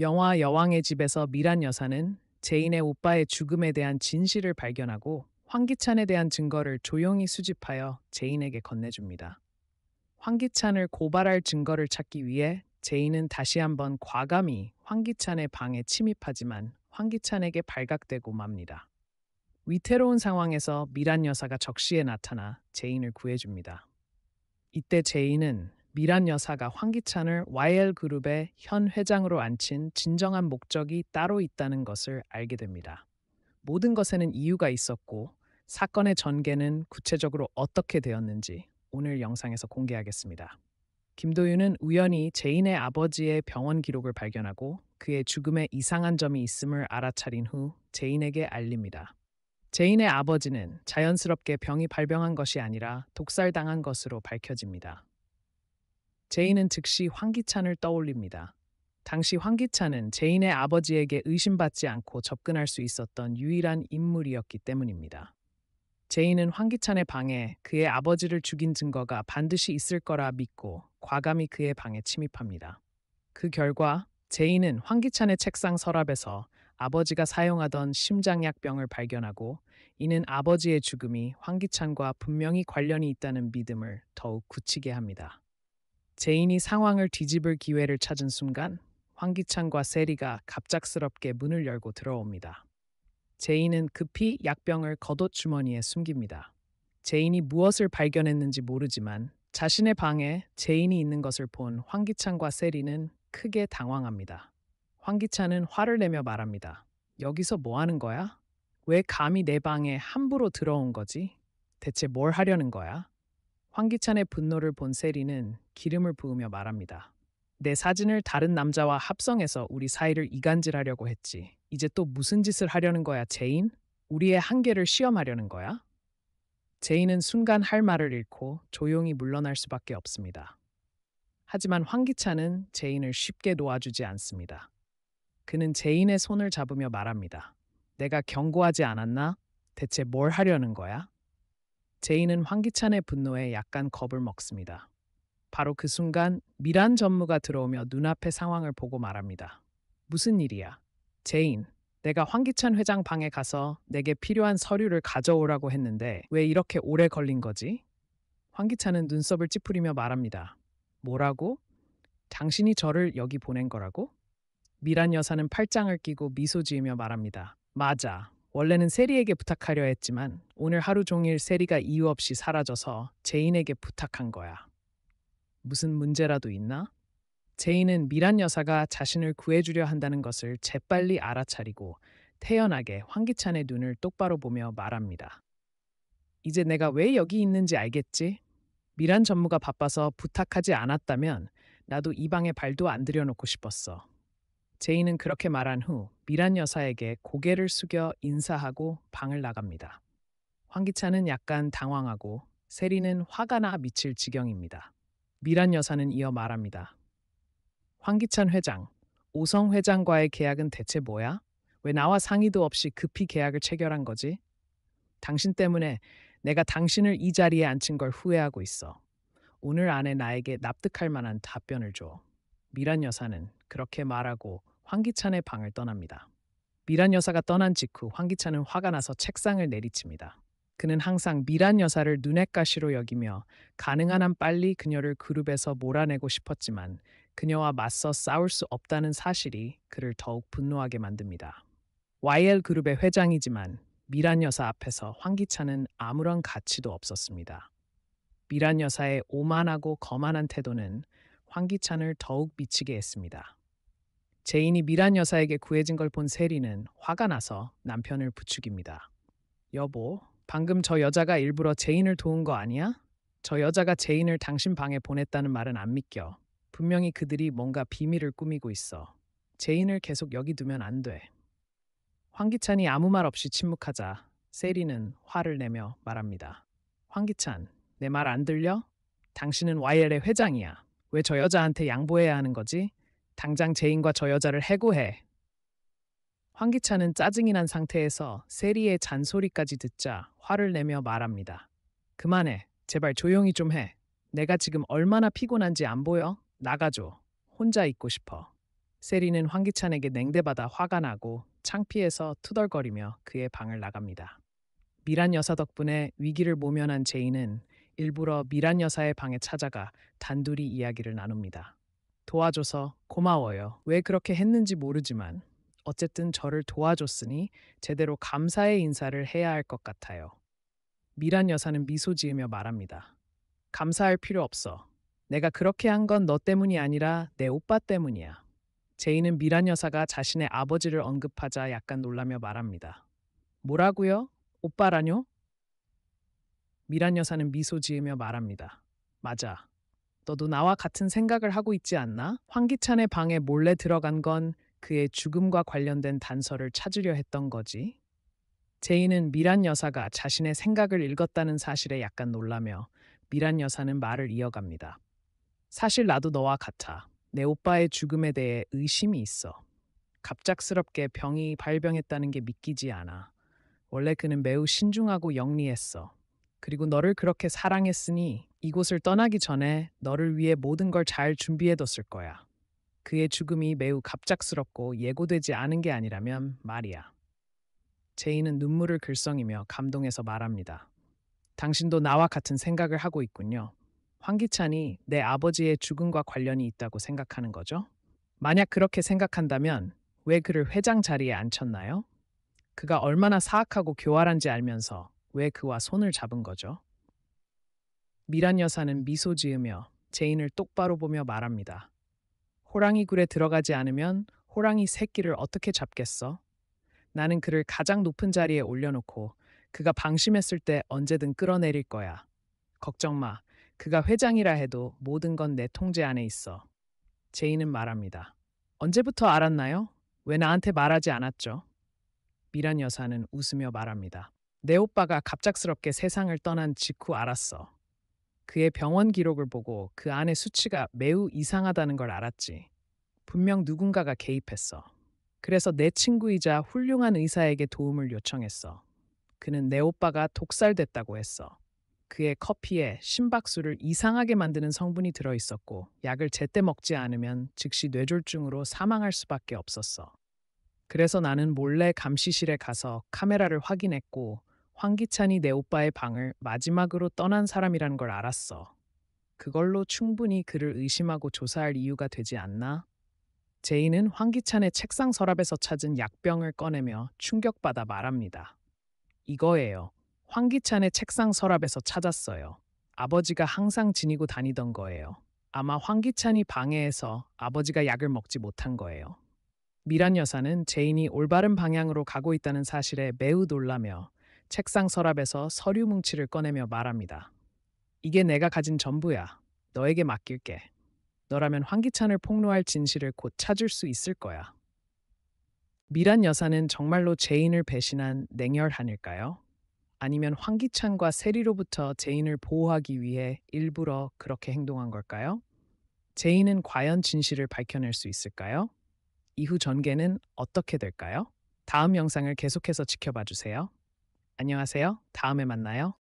영화 여왕의 집에서 미란 여사는 제인의 오빠의 죽음에 대한 진실을 발견하고 황기찬에 대한 증거를 조용히 수집하여 제인에게 건네줍니다. 황기찬을 고발할 증거를 찾기 위해 제인은 다시 한번 과감히 황기찬의 방에 침입하지만 황기찬에게 발각되고 맙니다. 위태로운 상황에서 미란 여사가 적시에 나타나 제인을 구해줍니다. 이때 제인은 미란 여사가 황기찬을 YL그룹의 현 회장으로 앉힌 진정한 목적이 따로 있다는 것을 알게 됩니다. 모든 것에는 이유가 있었고 사건의 전개는 구체적으로 어떻게 되었는지 오늘 영상에서 공개하겠습니다. 김도윤은 우연히 제인의 아버지의 병원 기록을 발견하고 그의 죽음에 이상한 점이 있음을 알아차린 후 제인에게 알립니다. 제인의 아버지는 자연스럽게 병이 발병한 것이 아니라 독살당한 것으로 밝혀집니다. 제인은 즉시 황기찬을 떠올립니다. 당시 황기찬은 제인의 아버지에게 의심받지 않고 접근할 수 있었던 유일한 인물이었기 때문입니다. 제인은 황기찬의 방에 그의 아버지를 죽인 증거가 반드시 있을 거라 믿고 과감히 그의 방에 침입합니다. 그 결과 제인은 황기찬의 책상 서랍에서 아버지가 사용하던 심장약병을 발견하고 이는 아버지의 죽음이 황기찬과 분명히 관련이 있다는 믿음을 더욱 굳히게 합니다. 제인이 상황을 뒤집을 기회를 찾은 순간 황기찬과 세리가 갑작스럽게 문을 열고 들어옵니다. 제인은 급히 약병을 겉옷 주머니에 숨깁니다. 제인이 무엇을 발견했는지 모르지만 자신의 방에 제인이 있는 것을 본 황기찬과 세리는 크게 당황합니다. 황기찬은 화를 내며 말합니다. 여기서 뭐 하는 거야? 왜 감히 내 방에 함부로 들어온 거지? 대체 뭘 하려는 거야? 황기찬의 분노를 본 세리는 기름을 부으며 말합니다. 내 사진을 다른 남자와 합성해서 우리 사이를 이간질하려고 했지. 이제 또 무슨 짓을 하려는 거야, 제인? 우리의 한계를 시험하려는 거야? 제인은 순간 할 말을 잃고 조용히 물러날 수밖에 없습니다. 하지만 황기찬은 제인을 쉽게 놓아주지 않습니다. 그는 제인의 손을 잡으며 말합니다. 내가 경고하지 않았나? 대체 뭘 하려는 거야? 제인은 황기찬의 분노에 약간 겁을 먹습니다. 바로 그 순간 미란 전무가 들어오며 눈앞의 상황을 보고 말합니다. 무슨 일이야? 제인, 내가 황기찬 회장 방에 가서 내게 필요한 서류를 가져오라고 했는데 왜 이렇게 오래 걸린 거지? 황기찬은 눈썹을 찌푸리며 말합니다. 뭐라고? 당신이 저를 여기 보낸 거라고? 미란 여사는 팔짱을 끼고 미소 지으며 말합니다. 맞아. 원래는 세리에게 부탁하려 했지만 오늘 하루 종일 세리가 이유 없이 사라져서 제인에게 부탁한 거야. 무슨 문제라도 있나? 제인은 미란 여사가 자신을 구해주려 한다는 것을 재빨리 알아차리고 태연하게 황기찬의 눈을 똑바로 보며 말합니다. 이제 내가 왜 여기 있는지 알겠지? 미란 전무가 바빠서 부탁하지 않았다면 나도 이 방에 발도 안 들여놓고 싶었어. 제인은 그렇게 말한 후 미란 여사에게 고개를 숙여 인사하고 방을 나갑니다. 황기찬은 약간 당황하고 세리는 화가 나 미칠 지경입니다. 미란 여사는 이어 말합니다. 황기찬 회장, 오성 회장과의 계약은 대체 뭐야? 왜 나와 상의도 없이 급히 계약을 체결한 거지? 당신 때문에 내가 당신을 이 자리에 앉힌 걸 후회하고 있어. 오늘 안에 나에게 납득할 만한 답변을 줘. 미란 여사는 그렇게 말하고 황기찬의 방을 떠납니다. 미란 여사가 떠난 직후 황기찬은 화가 나서 책상을 내리칩니다. 그는 항상 미란 여사를 눈엣 가시로 여기며 가능한 한 빨리 그녀를 그룹에서 몰아내고 싶었지만 그녀와 맞서 싸울 수 없다는 사실이 그를 더욱 분노하게 만듭니다. YL그룹의 회장이지만 미란 여사 앞에서 황기찬은 아무런 가치도 없었습니다. 미란 여사의 오만하고 거만한 태도는 황기찬을 더욱 미치게 했습니다. 제인이 미란 여사에게 구해진 걸 본 세리는 화가 나서 남편을 부추깁니다. 여보, 방금 저 여자가 일부러 제인을 도운 거 아니야? 저 여자가 제인을 당신 방에 보냈다는 말은 안 믿겨. 분명히 그들이 뭔가 비밀을 꾸미고 있어. 제인을 계속 여기 두면 안 돼. 황기찬이 아무 말 없이 침묵하자 세리는 화를 내며 말합니다. 황기찬, 내 말 안 들려? 당신은 YL의 회장이야. 왜 저 여자한테 양보해야 하는 거지? 당장 제인과 저 여자를 해고해. 황기찬은 짜증이 난 상태에서 세리의 잔소리까지 듣자 화를 내며 말합니다. 그만해. 제발 조용히 좀 해. 내가 지금 얼마나 피곤한지 안 보여? 나가줘. 혼자 있고 싶어. 세리는 황기찬에게 냉대받아 화가 나고 창피해서 투덜거리며 그의 방을 나갑니다. 미란 여사 덕분에 위기를 모면한 제인은 일부러 미란 여사의 방에 찾아가 단둘이 이야기를 나눕니다. 도와줘서 고마워요. 왜 그렇게 했는지 모르지만 어쨌든 저를 도와줬으니 제대로 감사의 인사를 해야 할 것 같아요. 미란 여사는 미소 지으며 말합니다. 감사할 필요 없어. 내가 그렇게 한 건 너 때문이 아니라 내 오빠 때문이야. 제인은 미란 여사가 자신의 아버지를 언급하자 약간 놀라며 말합니다. 뭐라고요? 오빠라뇨? 미란 여사는 미소 지으며 말합니다. 맞아. 너도 나와 같은 생각을 하고 있지 않나? 황기찬의 방에 몰래 들어간 건 그의 죽음과 관련된 단서를 찾으려 했던 거지. 제인은 미란 여사가 자신의 생각을 읽었다는 사실에 약간 놀라며 미란 여사는 말을 이어갑니다. 사실 나도 너와 같아. 내 오빠의 죽음에 대해 의심이 있어. 갑작스럽게 병이 발병했다는 게 믿기지 않아. 원래 그는 매우 신중하고 영리했어. 그리고 너를 그렇게 사랑했으니 이곳을 떠나기 전에 너를 위해 모든 걸 잘 준비해뒀을 거야. 그의 죽음이 매우 갑작스럽고 예고되지 않은 게 아니라면 말이야. 제이는 눈물을 글썽이며 감동해서 말합니다. 당신도 나와 같은 생각을 하고 있군요. 황기찬이 내 아버지의 죽음과 관련이 있다고 생각하는 거죠? 만약 그렇게 생각한다면 왜 그를 회장 자리에 앉혔나요? 그가 얼마나 사악하고 교활한지 알면서 왜 그와 손을 잡은 거죠? 미란 여사는 미소 지으며 제인을 똑바로 보며 말합니다. 호랑이 굴에 들어가지 않으면 호랑이 새끼를 어떻게 잡겠어? 나는 그를 가장 높은 자리에 올려놓고 그가 방심했을 때 언제든 끌어내릴 거야. 걱정 마. 그가 회장이라 해도 모든 건 내 통제 안에 있어. 제인은 말합니다. 언제부터 알았나요? 왜 나한테 말하지 않았죠? 미란 여사는 웃으며 말합니다. 내 오빠가 갑작스럽게 세상을 떠난 직후 알았어. 그의 병원 기록을 보고 그 안의 수치가 매우 이상하다는 걸 알았지. 분명 누군가가 개입했어. 그래서 내 친구이자 훌륭한 의사에게 도움을 요청했어. 그는 내 오빠가 독살됐다고 했어. 그의 커피에 심박수를 이상하게 만드는 성분이 들어 있었고 약을 제때 먹지 않으면 즉시 뇌졸중으로 사망할 수밖에 없었어. 그래서 나는 몰래 감시실에 가서 카메라를 확인했고 황기찬이 내 오빠의 방을 마지막으로 떠난 사람이라는 걸 알았어. 그걸로 충분히 그를 의심하고 조사할 이유가 되지 않나? 제이는 황기찬의 책상 서랍에서 찾은 약병을 꺼내며 충격받아 말합니다. 이거예요. 황기찬의 책상 서랍에서 찾았어요. 아버지가 항상 지니고 다니던 거예요. 아마 황기찬이 방해해서 아버지가 약을 먹지 못한 거예요. 미란 여사는 제인이 올바른 방향으로 가고 있다는 사실에 매우 놀라며 책상 서랍에서 서류 뭉치를 꺼내며 말합니다. 이게 내가 가진 전부야. 너에게 맡길게. 너라면 황기찬을 폭로할 진실을 곧 찾을 수 있을 거야. 미란 여사는 정말로 제인을 배신한 냉혈한일까요? 아니면 황기찬과 세리로부터 제인을 보호하기 위해 일부러 그렇게 행동한 걸까요? 제인은 과연 진실을 밝혀낼 수 있을까요? 이후 전개는 어떻게 될까요? 다음 영상을 계속해서 지켜봐 주세요. 안녕하세요. 다음에 만나요.